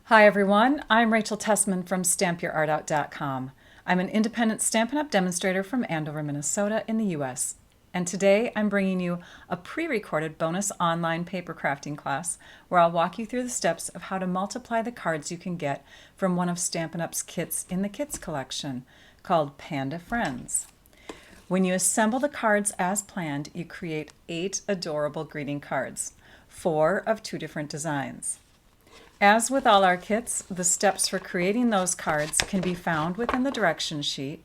Hi everyone, I'm Rachel Tessman from stampyourartout.com. I'm an independent Stampin' Up! Demonstrator from Andover, Minnesota in the US. And today I'm bringing you a pre-recorded bonus online paper crafting class where I'll walk you through the steps of how to multiply the cards you can get from one of Stampin' Up's kits in the Kits collection called Panda Friends. When you assemble the cards as planned, you create 8 adorable greeting cards, 4 of 2 different designs. As with all our kits, the steps for creating those cards can be found within the direction sheet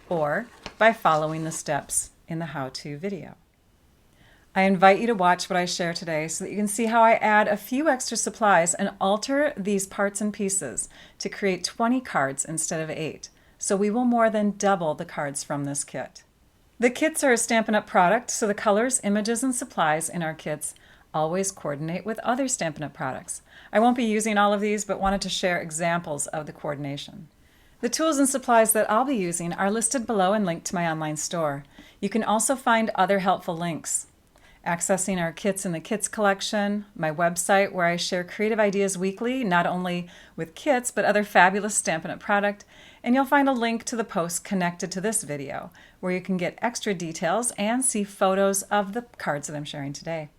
or by following the steps in the how-to video. I invite you to watch what I share today so that you can see how I add a few extra supplies and alter these parts and pieces to create 20 cards instead of 8. So we will more than double the cards from this kit. The kits are a Stampin' Up! Product, so the colors, images, and supplies in our kits always coordinate with other Stampin' Up! Products. I won't be using all of these, but wanted to share examples of the coordination. The tools and supplies that I'll be using are listed below and linked to my online store. You can also find other helpful links. Accessing our kits in the Kits collection, my website where I share creative ideas weekly, not only with kits, but other fabulous Stampin' Up! Product, and you'll find a link to the post connected to this video, where you can get extra details and see photos of the cards that I'm sharing today.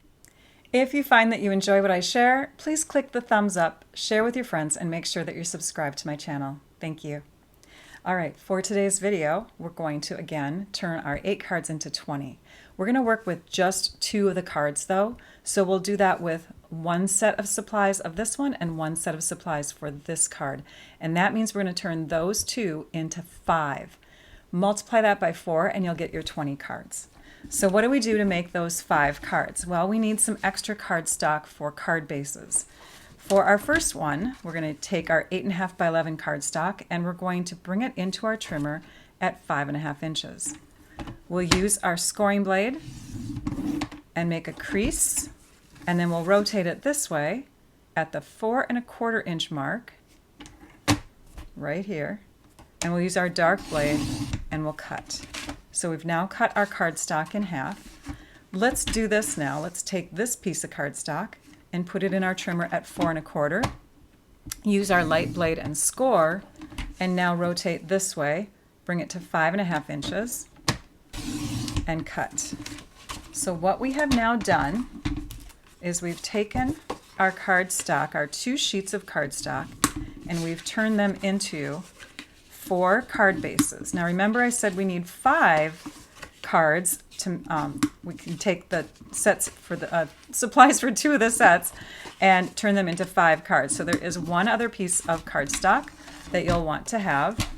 If you find that you enjoy what I share, please click the thumbs up, share with your friends, and make sure that you're subscribed to my channel. Thank you. All right, for today's video, we're going to, again, turn our 8 cards into 20. We're going to work with just 2 of the cards, though, so we'll do that with 1 set of supplies of this one and 1 set of supplies for this card. And that means we're going to turn those 2 into 5. Multiply that by 4, and you'll get your 20 cards. So what do we do to make those 5 cards? Well, we need some extra cardstock for card bases. For our first one, we're going to take our 8.5 by 11 cardstock and we're going to bring it into our trimmer at 5.5 inches. We'll use our scoring blade and make a crease, and then we'll rotate it this way at the 4.25 inch mark right here, and we'll use our dark blade and we'll cut. So we've now cut our cardstock in half. Let's do this now. Let's take this piece of cardstock and put it in our trimmer at 4.25. Use our light blade and score, and now rotate this way. Bring it to 5.5 inches and cut. So what we have now done is we've taken our cardstock, our 2 sheets of cardstock, and we've turned them into 4 card bases. Now remember I said we need 5 cards to, we can take the sets for the supplies for 2 of the sets and turn them into 5 cards. So there is one other piece of cardstock that you'll want to have,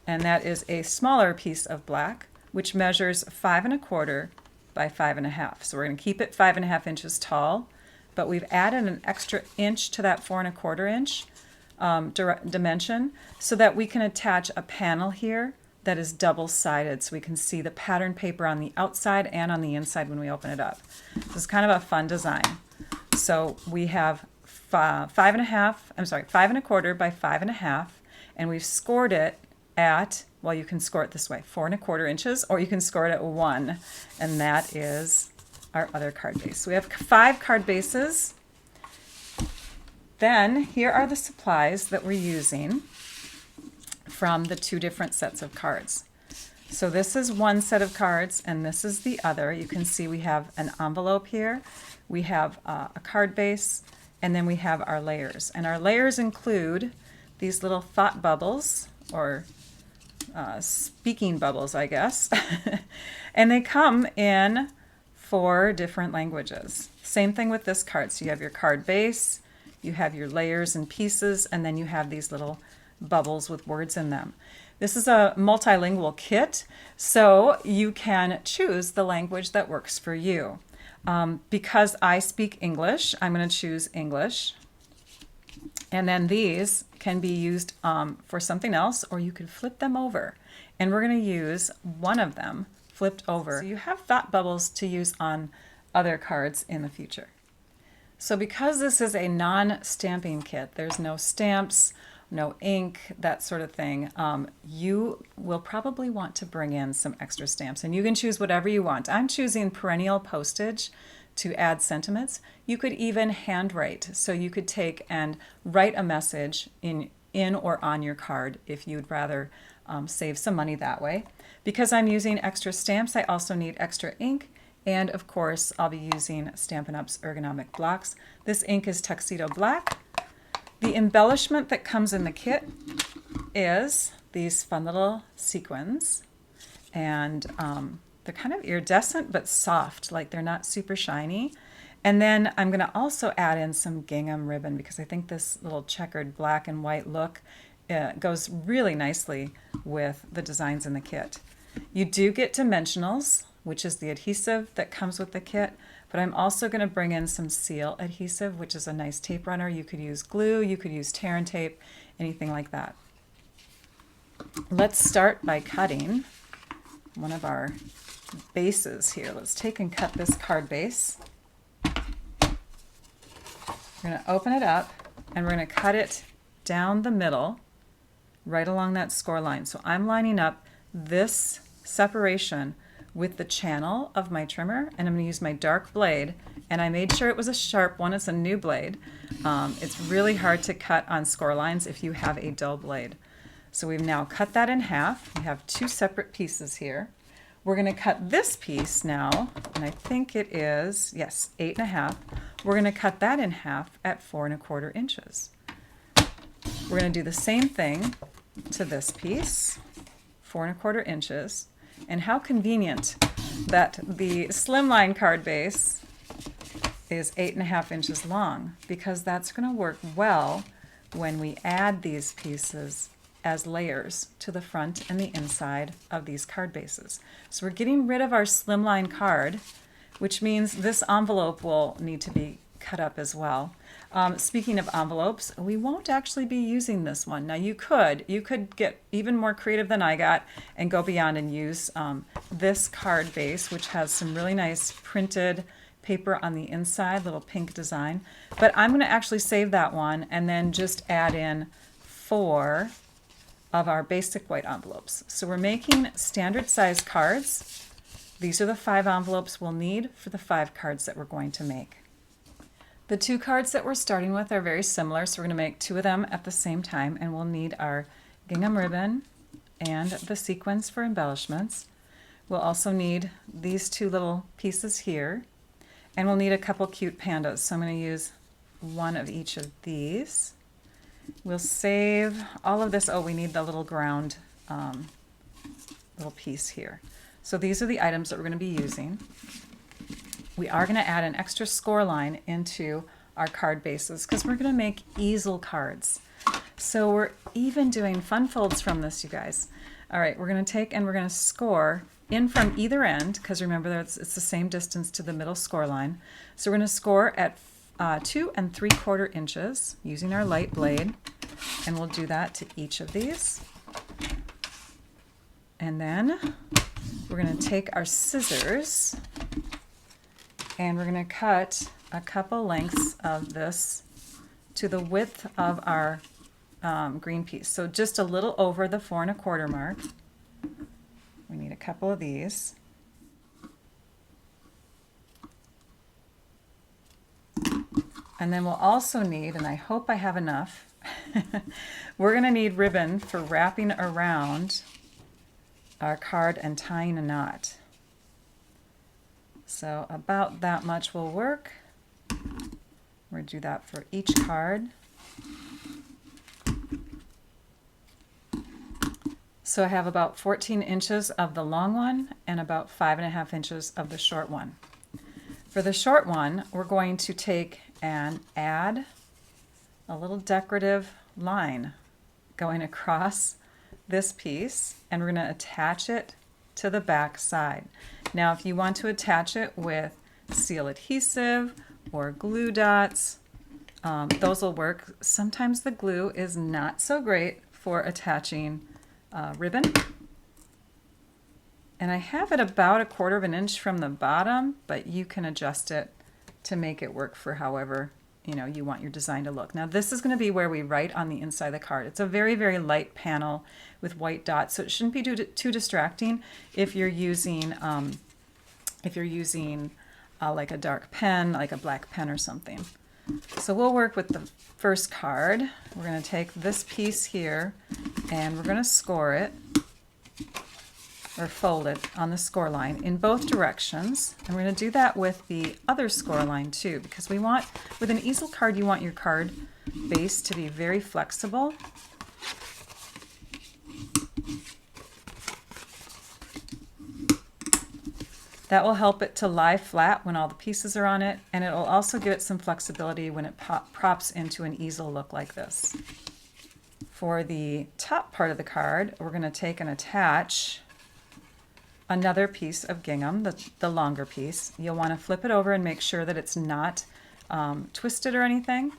and that is a smaller piece of black, which measures 5.25 by 5.5. So we're going to keep it 5.5 inches tall, but we've added an extra inch to that 4.25 inch dimension so that we can attach a panel here that is double-sided so we can see the pattern paper on the outside and on the inside when we open it up. This is kind of a fun design. So we have 5.25 by 5.5, and we've scored it at, well, you can score it this way, 4.25 inches, or you can score it at 1, and that is our other card base. So we have 5 card bases. Then here are the supplies that we're using from the 2 different sets of cards. So this is one set of cards and this is the other. You can see we have an envelope here, we have a card base, and then we have our layers. And our layers include these little thought bubbles, or speaking bubbles, I guess. And they come in 4 different languages. Same thing with this card. So you have your card base, you have your layers and pieces, and then you have these little bubbles with words in them. This is a multilingual kit, so you can choose the language that works for you. Because I speak English, I'm going to choose English. And then these can be used for something else, or you could flip them over. And we're going to use one of them flipped over. So you have thought bubbles to use on other cards in the future. So because this is a non-stamping kit, there's no stamps, no ink, that sort of thing, you will probably want to bring in some extra stamps, and you can choose whatever you want. I'm choosing perennial postage to add sentiments. You could even handwrite. So you could take and write a message in or on your card if you'd rather save some money that way. Because I'm using extra stamps, I also need extra ink. And of course, I'll be using Stampin' Up's ergonomic blocks. This ink is Tuxedo Black. The embellishment that comes in the kit is these fun little sequins. And they're kind of iridescent but soft, like they're not super shiny. And then I'm going to also add in some gingham ribbon because I think this little checkered black and white look goes really nicely with the designs in the kit. You do get dimensionals, which is the adhesive that comes with the kit, but I'm also going to bring in some seal adhesive, which is a nice tape runner. You could use glue, you could use tear and tape, anything like that. Let's start by cutting one of our bases here. Let's take and cut this card base. We're going to open it up and we're going to cut it down the middle, right along that score line. So I'm lining up this separation with the channel of my trimmer, and I'm going to use my dark blade, and I made sure it was a sharp one. It's a new blade. It's really hard to cut on score lines if you have a dull blade. So we've now cut that in half. We have two separate pieces here. We're going to cut this piece now, and I think it is, yes, 8.5. We're going to cut that in half at 4¼ inches. We're going to do the same thing to this piece, 4¼ inches. And how convenient that the slimline card base is 8.5 inches long, because that's going to work well when we add these pieces as layers to the front and the inside of these card bases. So we're getting rid of our slimline card, which means this envelope will need to be cut up as well. Speaking of envelopes, we won't actually be using this one. Now you could get even more creative than I got and go beyond and use this card base, which has some really nice printed paper on the inside, little pink design. But I'm going to actually save that one and then just add in 4 of our basic white envelopes. So we're making standard size cards. These are the 5 envelopes we'll need for the 5 cards that we're going to make. The 2 cards that we're starting with are very similar, so we're going to make 2 of them at the same time, and we'll need our gingham ribbon and the sequins for embellishments. We'll also need these 2 little pieces here, and we'll need a couple cute pandas. So I'm going to use 1 of each of these. We'll save all of this. Oh, we need the little ground little piece here. So these are the items that we're going to be using. We are going to add an extra score line into our card bases because we're going to make easel cards. So we're even doing fun folds from this, you guys. All right, we're going to take and we're going to score in from either end, because remember that it's the same distance to the middle score line. So we're going to score at 2 3/4 inches using our light blade, and we'll do that to each of these. And then we're going to take our scissors and we're going to cut a couple lengths of this to the width of our green piece. So just a little over the 4 1/4 mark. We need a couple of these. And then we'll also need, and I hope I have enough, we're going to need ribbon for wrapping around our card and tying a knot. So about that much will work. We're going to do that for each card. So I have about 14 inches of the long one and about 5.5 inches of the short one. For the short one, we're going to take and add a little decorative line going across this piece, and we're going to attach it to the back side. Now if you want to attach it with seal adhesive or glue dots, those will work. Sometimes the glue is not so great for attaching ribbon. And I have it about 1/4 inch from the bottom, but you can adjust it to make it work for however you want your design to look. Now this is going to be where we write on the inside of the card. It's a very, very light panel with white dots, so it shouldn't be too distracting if you're using like a dark pen, like a black pen or something. So we'll work with the first card. We're going to take this piece here and we're going to score it, or fold it on the score line in both directions. And we're going to do that with the other score line too, because we want, with an easel card, you want your card base to be very flexible. That will help it to lie flat when all the pieces are on it, and it will also give it some flexibility when it props into an easel look like this. For the top part of the card, we're going to take and attach another piece of gingham, the longer piece. You'll want to flip it over and make sure that it's not twisted or anything.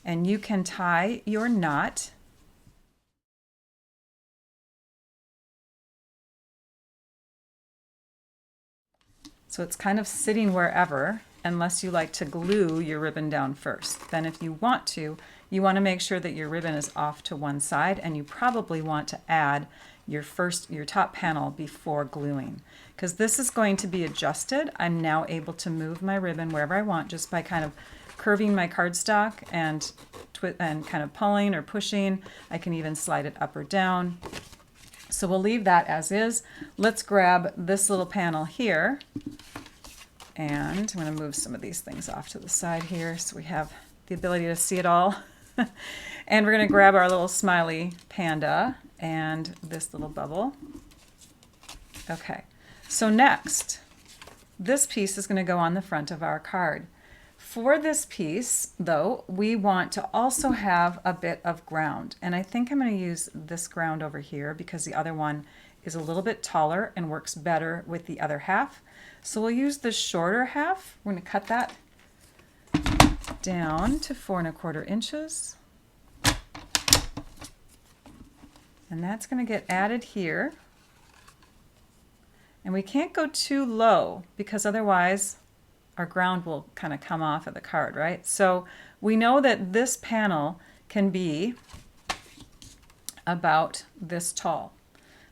And you can tie your knot . So it's kind of sitting wherever, unless you like to glue your ribbon down first. Then if you want to make sure that your ribbon is off to one side, and you probably want to add your top panel before gluing. Because this is going to be adjusted, I'm now able to move my ribbon wherever I want just by kind of curving my cardstock and kind of pulling or pushing. I can even slide it up or down. So we'll leave that as is. Let's grab this little panel here, and I'm going to move some of these things off to the side here so we have the ability to see it all. And we're going to grab our little smiley panda and this little bubble. Okay, so next, this piece is going to go on the front of our card. For this piece, though, we want to also have a bit of ground. And I think I'm going to use this ground over here because the other one is a little bit taller and works better with the other half. So we'll use the shorter half. We're going to cut that down to 4 1/4 inches. And that's going to get added here. And we can't go too low because otherwise our ground will kind of come off of the card, right? So we know that this panel can be about this tall.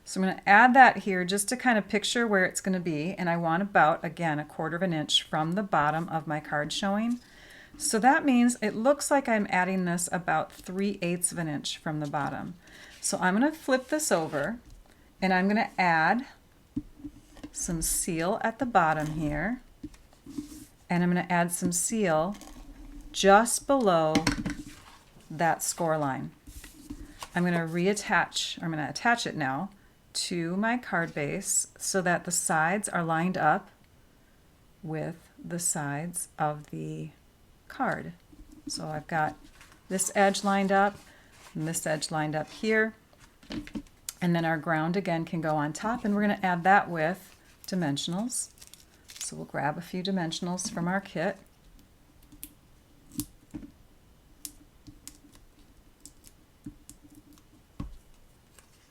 So I'm going to add that here just to kind of picture where it's going to be. And I want about, again, 1/4 inch from the bottom of my card showing. So that means it looks like I'm adding this about 3/8 of an inch from the bottom. So I'm going to flip this over and I'm going to add some seal at the bottom here. And I'm going to add some seal just below that score line. I'm going to I'm going to attach it now to my card base so that the sides are lined up with the sides of the card. So I've got this edge lined up and this edge lined up here. And then our ground again can go on top, and we're going to add that with dimensionals. So we'll grab a few dimensionals from our kit.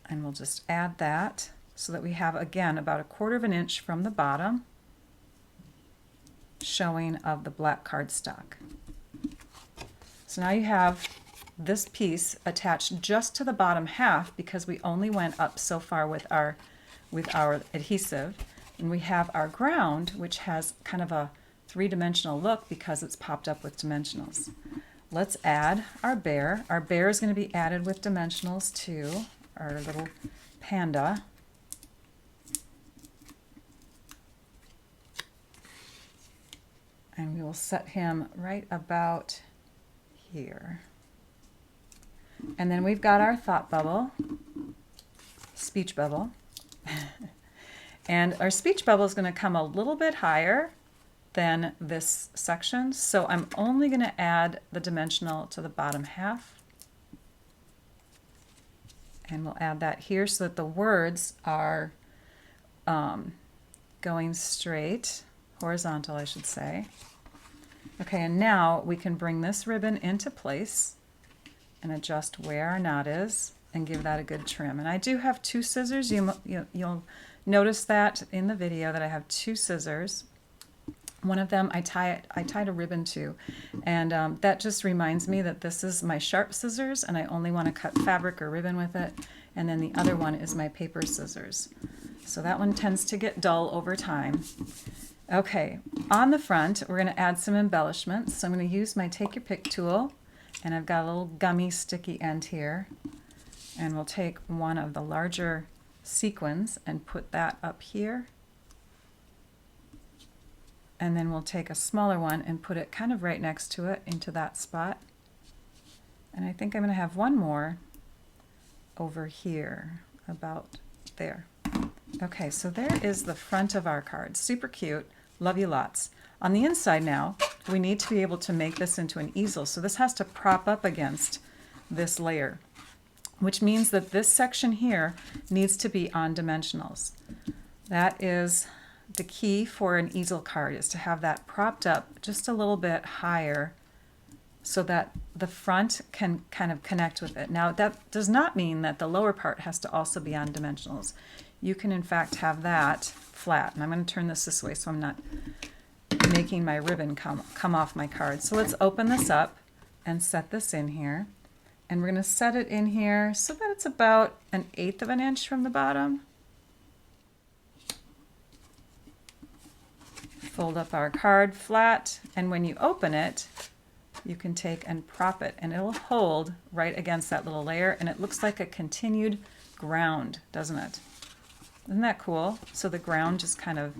And we'll just add that so that we have, again, about 1/4 inch from the bottom showing of the black cardstock. So now you have this piece attached just to the bottom half because we only went up so far with our adhesive. And we have our ground, which has kind of a 3-dimensional look because it's popped up with dimensionals. Let's add our bear. Our bear is going to be added with dimensionals too, our little panda. And we will set him right about here. And then we've got our thought bubble, speech bubble. And our speech bubble is going to come a little bit higher than this section. So I'm only going to add the dimensional to the bottom half. And we'll add that here so that the words are going straight, horizontal, I should say. Okay, and now we can bring this ribbon into place and adjust where our knot is and give that a good trim. And I do have 2 scissors. You'll notice that in the video that I have 2 scissors. One of them I tied a ribbon to, and that just reminds me that this is my sharp scissors and I only want to cut fabric or ribbon with it, and then the other one is my paper scissors. So that one tends to get dull over time. Okay, on the front, we're going to add some embellishments. So I'm going to use my Take Your Pick tool, and I've got a little gummy sticky end here. And we'll take one of the larger sequins and put that up here. And then we'll take a smaller one and put it kind of right next to it into that spot. And I think I'm going to have one more over here, about there. Okay, so there is the front of our card. Super cute. Love you lots. On the inside now, we need to be able to make this into an easel. So this has to prop up against this layer, which means that this section here needs to be on dimensionals. That is the key for an easel card, is to have that propped up just a little bit higher so that the front can kind of connect with it. Now that does not mean that the lower part has to also be on dimensionals. You can in fact have that flat. And I'm going to turn this way so I'm not making my ribbon come off my card. So let's open this up and set this in here. And we're going to set it in here so that it's about 1/8 of an inch from the bottom. Fold up our card flat, and when you open it, you can take and prop it, and it'll hold right against that little layer, and it looks like a continued ground, doesn't it? Isn't that cool? So the ground just kind of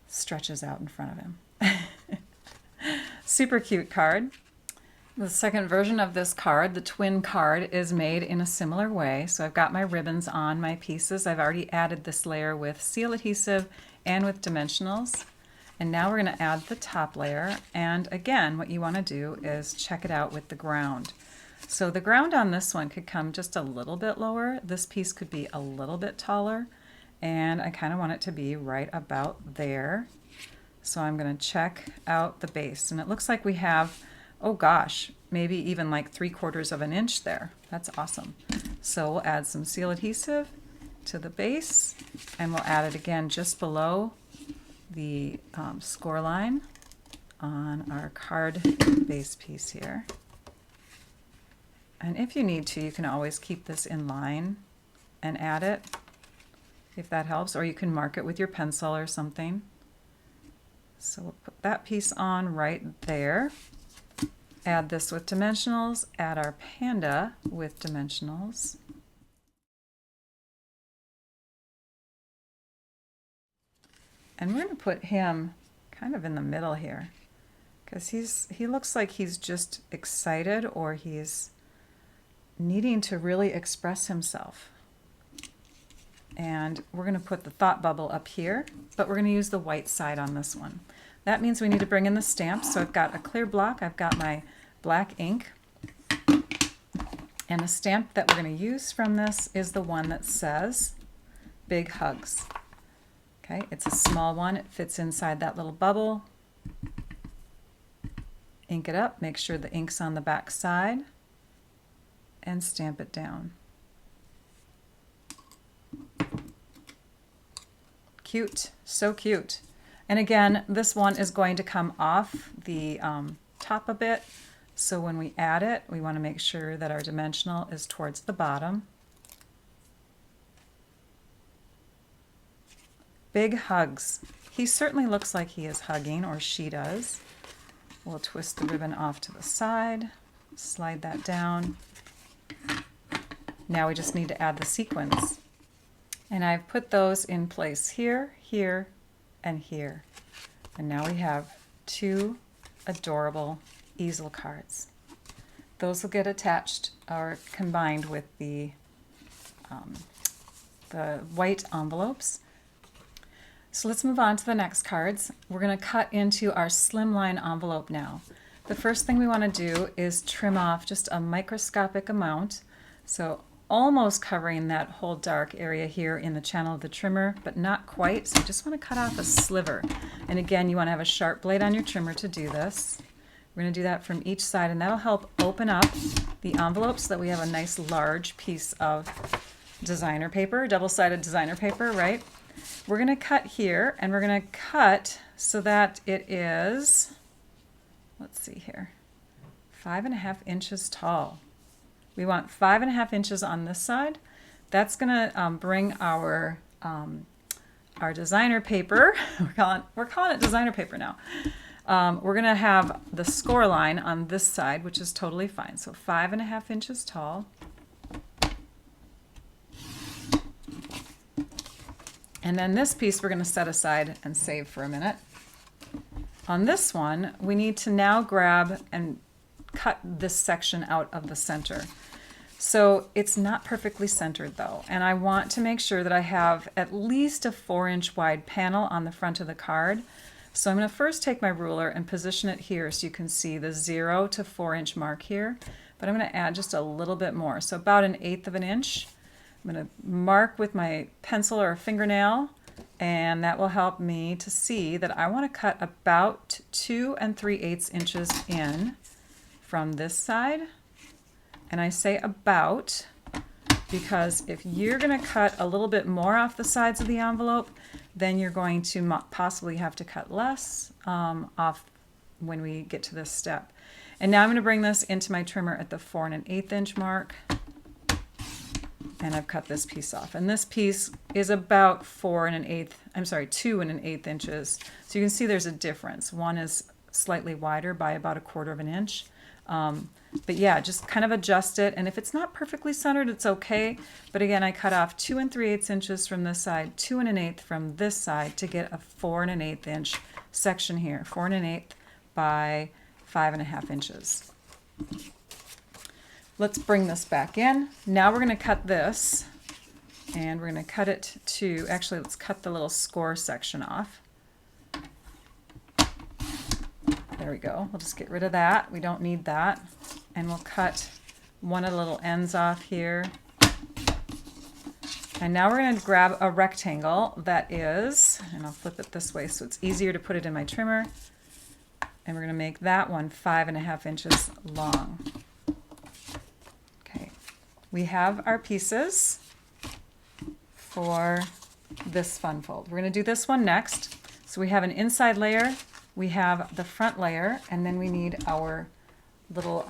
stretches out in front of him. Super cute card. The second version of this card, the twin card, is made in a similar way. So I've got my ribbons on my pieces. I've already added this layer with seal adhesive and with dimensionals. And now we're going to add the top layer. And again, what you want to do is check it out with the ground. So the ground on this one could come just a little bit lower. This piece could be a little bit taller. And I kind of want it to be right about there. So I'm going to check out the base. And it looks like we have, oh gosh, maybe even like 3/4 of an inch there. That's awesome. So we'll add some seal adhesive to the base, and we'll add it again just below the score line on our card base piece here. And if you need to, you can always keep this in line and add it, if that helps, or you can mark it with your pencil or something. So we'll put that piece on right there. Add this with dimensionals, add our panda with dimensionals. And we're going to put him kind of in the middle here, because he looks like he's just excited, or he's needing to really express himself. And we're going to put the thought bubble up here, but we're going to use the white side on this one. That means we need to bring in the stamp. So I've got a clear block, I've got my black ink, and the stamp that we're going to use from this is the one that says Big Hugs. Okay, it's a small one. It fits inside that little bubble. Ink it up, make sure the ink's on the back side, and stamp it down. Cute, so cute. And again, this one is going to come off the top a bit, so when we add it, we want to make sure that our dimensional is towards the bottom. Big Hugs. He certainly looks like he is hugging, or she does. We'll twist the ribbon off to the side, slide that down. Now we just need to add the sequins. And I've put those in place here, here, and here. And now we have 2 adorable easel cards. Those will get attached or combined with the white envelopes. So let's move on to the next cards. We're going to cut into our slimline envelope now. The first thing we want to do is trim off just a microscopic amount, so almost covering that whole dark area here in the channel of the trimmer, but not quite. So you just want to cut off a sliver. And again, you want to have a sharp blade on your trimmer to do this. We're going to do that from each side, and that'll help open up the envelope so that we have a nice large piece of designer paper, double-sided designer paper, right? We're going to cut here, and we're going to cut so that it is, let's see here, 5.5 inches tall. We want 5.5 inches on this side. That's going to bring our our designer paper. We're calling it designer paper now. We're going to have the score line on this side, which is totally fine. So 5.5 inches tall. And then this piece we're going to set aside and save for a minute. On this one, we need to now grab and cut this section out of the center. So it's not perfectly centered though, and I want to make sure that I have at least a 4-inch wide panel on the front of the card. So I'm going to first take my ruler and position it here so you can see the 0 to 4-inch mark here, but I'm going to add just a little bit more, so about 1/8 of an inch. I'm going to mark with my pencil or a fingernail, and that will help me to see that I want to cut about 2 3/8 inches in from this side. And I say about because if you're going to cut a little bit more off the sides of the envelope, then you're going to possibly have to cut less off when we get to this step. And now I'm going to bring this into my trimmer at the 4 1/8 inch mark. And I've cut this piece off. And this piece is about 2 1/8 inches. So you can see there's a difference. One is slightly wider by about 1/4 of an inch. But yeah, just kind of adjust it. And if it's not perfectly centered, it's okay. But again, I cut off 2 3/8 inches from this side, 2 1/8 from this side to get a 4 1/8 inch section here. 4 1/8 by 5.5 inches. Let's bring this back in. Now we're going to cut this, and we're going to cut it to, actually let's cut the little score section off. There we go. We'll just get rid of that. We don't need that. And we'll cut one of the little ends off here. And now we're going to grab a rectangle that is, and I'll flip it this way so it's easier to put it in my trimmer. And we're going to make that one 5.5 inches long. Okay, we have our pieces for this fun fold. We're going to do this one next. So we have an inside layer, we have the front layer, and then we need our little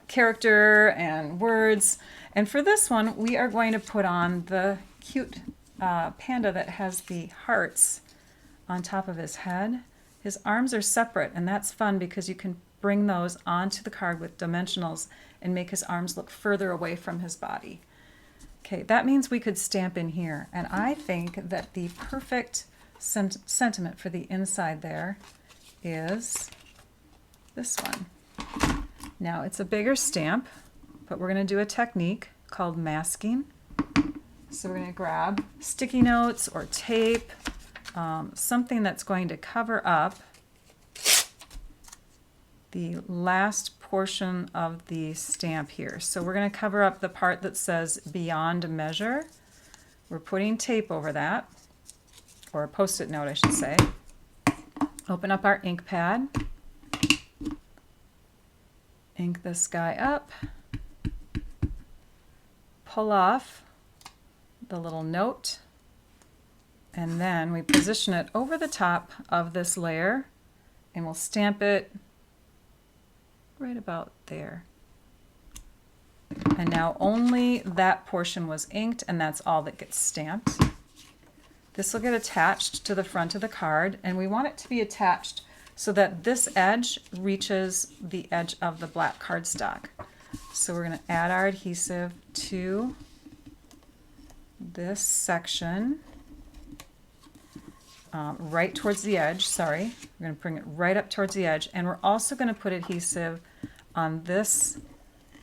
character and words. And for this one, we are going to put on the cute panda that has the hearts on top of his head. His arms are separate, and that's fun because you can bring those onto the card with dimensionals and make his arms look further away from his body. Okay, that means we could stamp in here, and I think that the perfect sentiment for the inside there is this one. Now it's a bigger stamp, but we're going to do a technique called masking. So we're going to grab sticky notes or tape, something that's going to cover up the last portion of the stamp here. So we're going to cover up the part that says beyond measure. We're putting tape over that, or a post-it note I should say. Open up our ink pad. Ink this guy up. Pull off the little note, and then we position it over the top of this layer, and we'll stamp it right about there. And now only that portion was inked, and that's all that gets stamped. This will get attached to the front of the card, and we want it to be attached so that this edge reaches the edge of the black cardstock. So we're going to add our adhesive to this section, right towards the edge, sorry. We're going to bring it right up towards the edge, and we're also going to put adhesive on this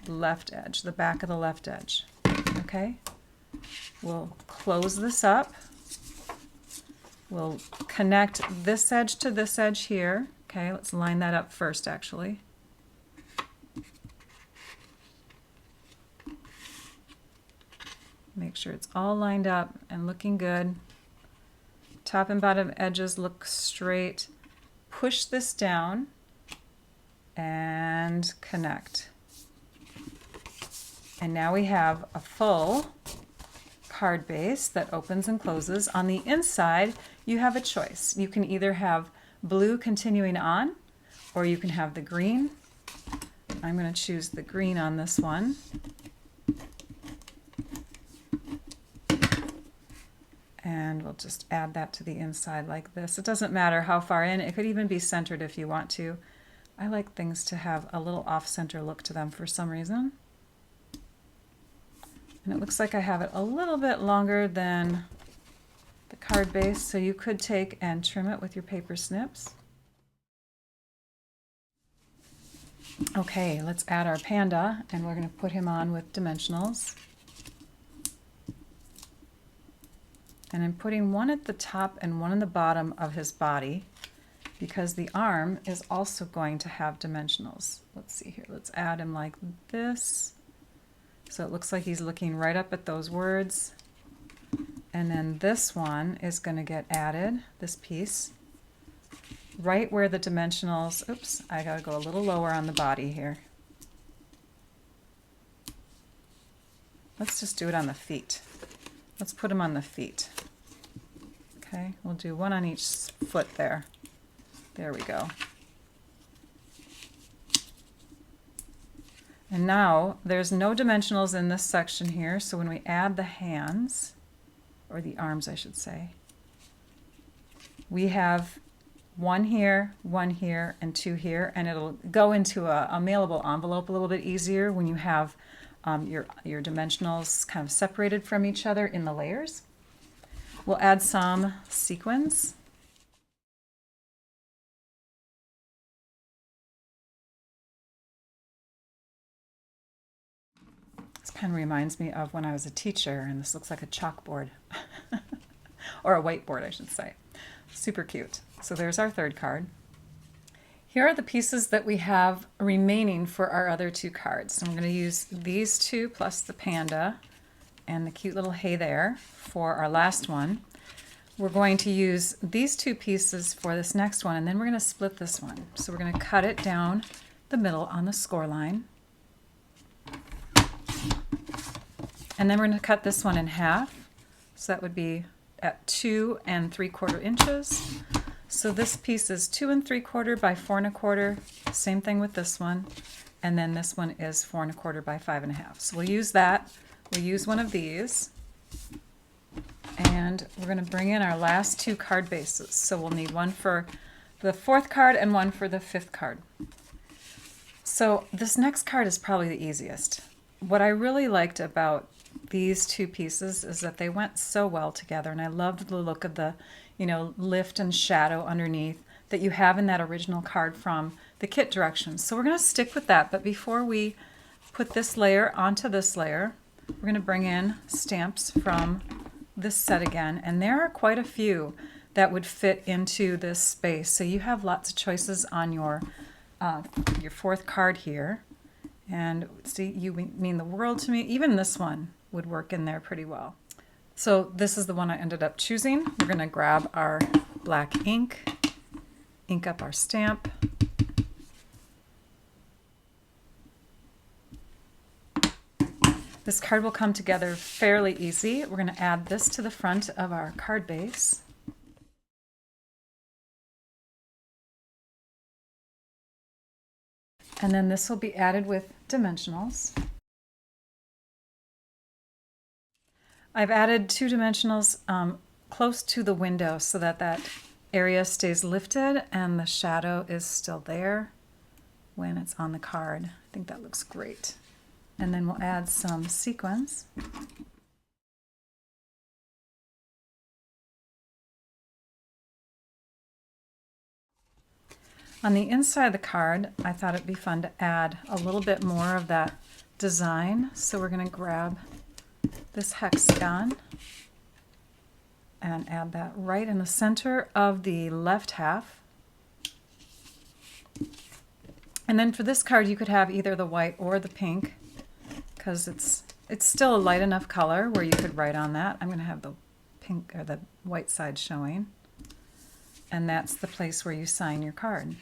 left edge, the back of the left edge. Okay? We'll close this up. We'll connect this edge to this edge here. Okay, let's line that up first actually. Make sure it's all lined up and looking good. Top and bottom edges look straight. Push this down and connect. And now we have a full card base that opens and closes. On the inside, you have a choice. You can either have blue continuing on, or you can have the green. I'm going to choose the green on this one. And we'll just add that to the inside like this. It doesn't matter how far in. It could even be centered if you want to. I like things to have a little off-center look to them for some reason. And it looks like I have it a little bit longer than the card base, so you could take and trim it with your paper snips. Okay, let's add our panda, and we're going to put him on with dimensionals. And I'm putting one at the top and one in the bottom of his body because the arm is also going to have dimensionals. Let's see here, let's add him like this. So it looks like he's looking right up at those words. And then this one is going to get added, this piece, right where the dimensionals, oops, I got to go a little lower on the body here. Let's just do it on the feet. Let's put him on the feet. Okay, we'll do one on each foot there. There we go. And now there's no dimensionals in this section here, so when we add the hands, or the arms I should say, we have one here, and two here, and it'll go into a mailable envelope a little bit easier when you have your dimensionals kind of separated from each other in the layers. We'll add some sequins. This kind of reminds me of when I was a teacher, and this looks like a chalkboard, or a whiteboard, I should say. Super cute. So there's our third card. Here are the pieces that we have remaining for our other two cards. And we're going to use these two plus the panda and the cute little hey there for our last one. We're going to use these two pieces for this next one, and then we're going to split this one. So we're going to cut it down the middle on the score line. And then we're going to cut this one in half. So that would be at 2 3/4 inches. So this piece is 2 3/4 by 4 1/4. Same thing with this one. And then this one is 4 1/4 by 5 1/2. So we'll use that. We'll use one of these. And we're going to bring in our last two card bases. So we'll need one for the fourth card and one for the fifth card. So this next card is probably the easiest. What I really liked about these two pieces is that they went so well together, and I loved the look of the, lift and shadow underneath that you have in that original card from the kit directions. So we're going to stick with that, but before we put this layer onto this layer, we're going to bring in stamps from this set again, and there are quite a few that would fit into this space. So you have lots of choices on your fourth card here, and see, you mean the world to me. Even this one would work in there pretty well. So this is the one I ended up choosing. We're going to grab our black ink up our stamp. This card will come together fairly easy. We're going to add this to the front of our card base. And then this will be added with dimensionals. I've added two dimensionals close to the window so that that area stays lifted and the shadow is still there when it's on the card. I think that looks great. And then we'll add some sequins. On the inside of the card, I thought it'd be fun to add a little bit more of that design. So we're going to grab this hexagon and add that right in the center of the left half. And then for this card, you could have either the white or the pink, because it's still a light enough color where you could write on that. I'm going to have the pink or the white side showing, and that's the place where you sign your card.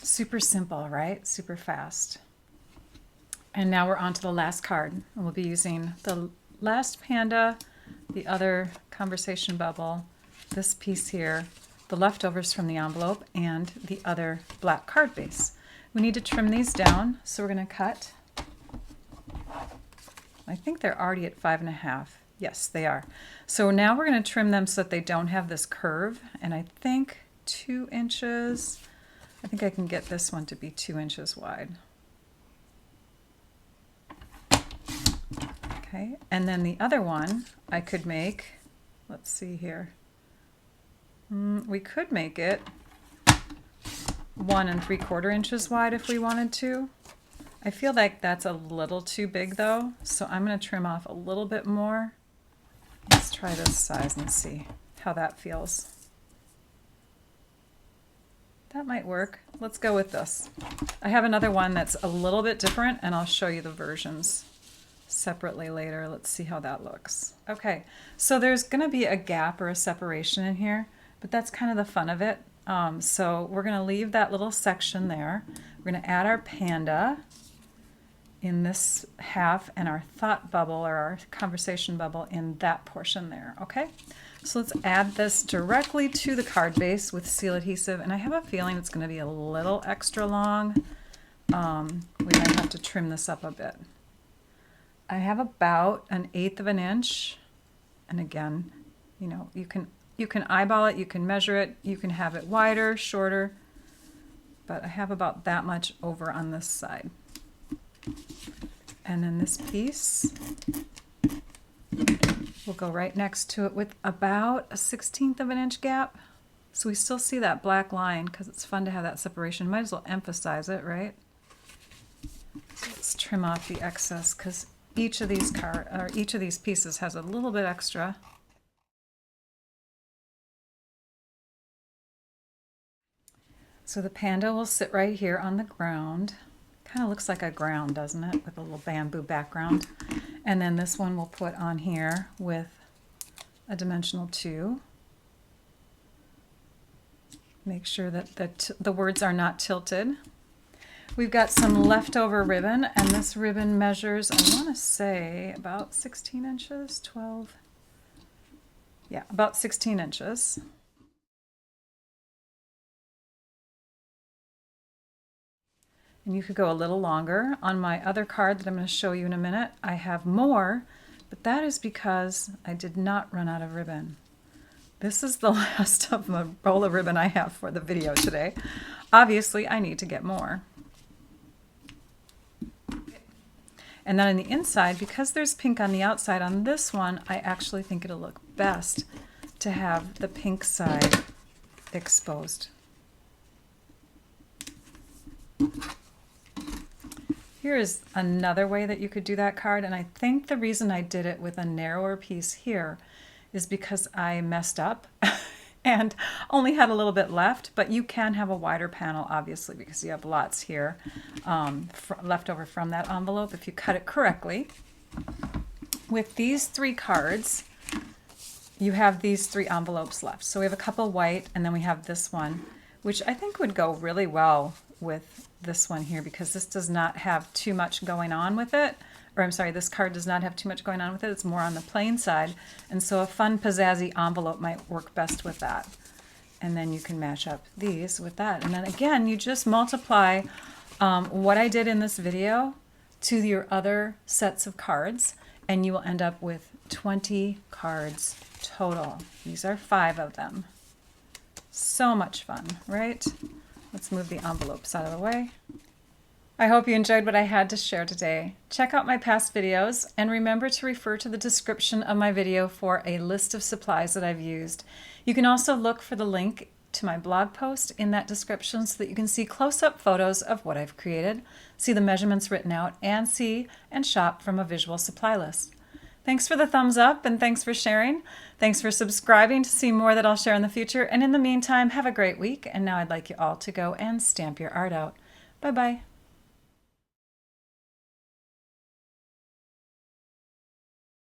Super simple, right? Super fast. And now we're on to the last card, and we'll be using the last panda, the other conversation bubble, this piece here, the leftovers from the envelope, and the other black card base. We need to trim these down, so we're going to cut. I think they're already at 5 1/2. Yes, they are. So now we're going to trim them so that they don't have this curve. And I think 2 inches, I think I can get this one to be 2 inches wide. Okay, and then the other one I could make, let's see here. We could make it 1 3/4 inches wide if we wanted to. I feel like that's a little too big though, so I'm going to trim off a little bit more. Let's try this size and see how that feels. That might work. Let's go with this. I have another one that's a little bit different, and I'll show you the versions separately later. Let's see how that looks. Okay, so there's going to be a gap or a separation in here, but that's kind of the fun of it. So we're going to leave that little section there. We're going to add our panda in this half and our thought bubble or our conversation bubble in that portion there. Okay, so let's add this directly to the card base with seal adhesive, and I have a feeling it's going to be a little extra long. We might have to trim this up a bit. I have about 1/8 of an inch, and again, you know, you can eyeball it, you can measure it, you can have it wider, shorter, but I have about that much over on this side. And then this piece will go right next to it with about a 1/16 of an inch gap. So we still see that black line because it's fun to have that separation. Might as well emphasize it, right? So let's trim off the excess because each of these pieces has a little bit extra. So the panda will sit right here on the ground. Kind of looks like a ground, doesn't it? With a little bamboo background. And then this one we'll put on here with a dimensional 2. Make sure that the words are not tilted. We've got some leftover ribbon, and this ribbon measures, I want to say, about 16 inches, 12. Yeah, about 16 inches. And you could go a little longer. On my other card that I'm going to show you in a minute, I have more, but that is because I did not run out of ribbon. This is the last of the roll of ribbon I have for the video today. Obviously, I need to get more. And then on the inside, because there's pink on the outside, on this one, I actually think it'll look best to have the pink side exposed. Here is another way that you could do that card, and I think the reason I did it with a narrower piece here is because I messed up and only had a little bit left, but you can have a wider panel, obviously, because you have lots here left over from that envelope if you cut it correctly. With these 3 cards, you have these 3 envelopes left. So we have a couple white, and then we have this one, which I think would go really well with this one here because this does not have too much going on with it. Or I'm sorry, this card does not have too much going on with it. It's more on the plain side. And so a fun pizzazzy envelope might work best with that. And then you can match up these with that. And then again, you just multiply what I did in this video to your other sets of cards, and you will end up with 20 cards total. These are 5 of them. So much fun, right? Let's move the envelopes out of the way. I hope you enjoyed what I had to share today. Check out my past videos and remember to refer to the description of my video for a list of supplies that I've used. You can also look for the link to my blog post in that description so that you can see close-up photos of what I've created, see the measurements written out, and see and shop from a visual supply list. Thanks for the thumbs up and thanks for sharing. Thanks for subscribing to see more that I'll share in the future. And in the meantime, have a great week. And now I'd like you all to go and stamp your art out. Bye-bye.